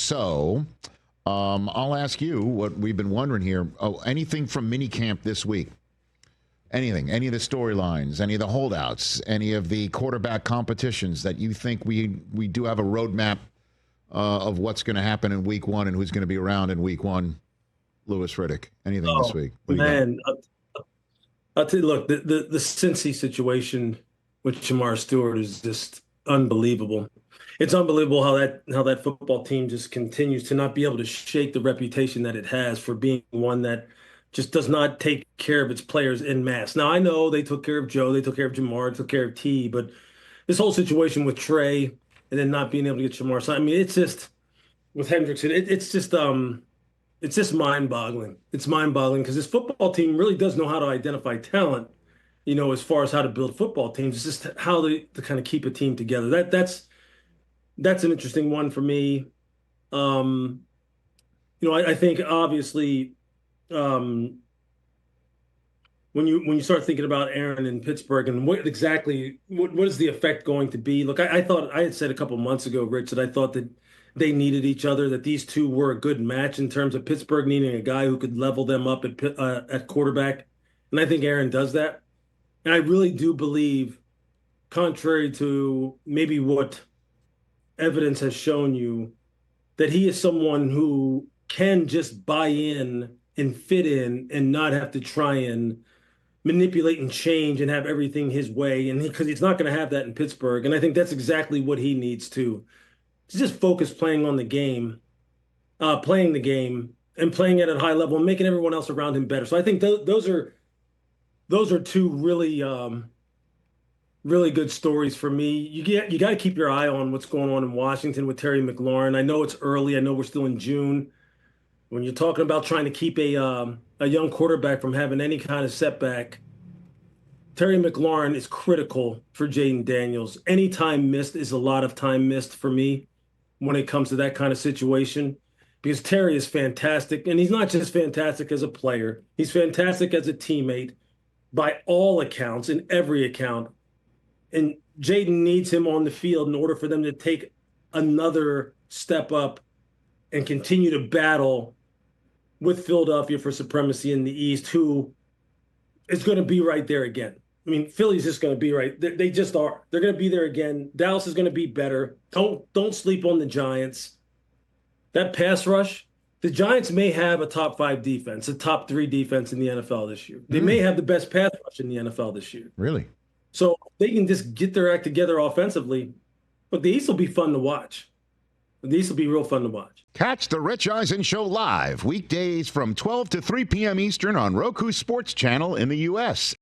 So I'll ask you what we've been wondering here. Oh, anything from minicamp this week? Anything, any of the storylines, any of the holdouts, any of the quarterback competitions that you think we do have a roadmap of what's going to happen in week one and who's going to be around in week one? Lewis Riddick, anything this week? Man, I'll tell you, look, the Cincy situation with Jamar Stewart is just unbelievable. It's unbelievable how that football team just continues to not be able to shake the reputation that it has for being one that just does not take care of its players en masse. Now, I know they took care of Joe, they took care of Jamar, took care of T, but this whole situation with Trey and then not being able to get Jamar signed, I mean, it's just with Hendrickson, it's just mind-boggling. It's mind-boggling because this football team really does know how to identify talent, as far as how to build football teams. It's just how to kind of keep a team together. That's an interesting one for me. I think obviously when you start thinking about Aaron in Pittsburgh and what is the effect going to be? Look, I thought I had said a couple months ago, Rich, that I thought that they needed each other, that these two were a good match in terms of Pittsburgh needing a guy who could level them up at quarterback. And I think Aaron does that. And I really do believe, contrary to maybe what evidence has shown you, that he is someone who can just buy in and fit in and not have to try and manipulate and change and have everything his way. And because he's not going to have that in Pittsburgh. And I think that's exactly what he needs to just focus playing the game and playing it at a high level and making everyone else around him better. So I think those are two really, really good stories for me. You got to keep your eye on what's going on in Washington with Terry McLaurin. I know it's early. I know we're still in June. When you're talking about trying to keep a young quarterback from having any kind of setback, Terry McLaurin is critical for Jaden Daniels. Any time missed is a lot of time missed for me when it comes to that kind of situation, because Terry is fantastic. And he's not just fantastic as a player. He's fantastic as a teammate by all accounts, in every account. And Jaden needs him on the field in order for them to take another step up and continue to battle with Philadelphia for supremacy in the East, who is going to be right there again. I mean, Philly's just going to be right. They just are. They're going to be there again. Dallas is going to be better. Don't sleep on the Giants. That pass rush, the Giants may have a top 5 defense, a top 3 defense in the NFL this year. They may have the best pass rush in the NFL this year. Really? So they can just get their act together offensively. But the East will be fun to watch. The East will be real fun to watch. Catch the Rich Eisen Show live weekdays from 12 to 3 p.m. Eastern on Roku Sports Channel in the U.S.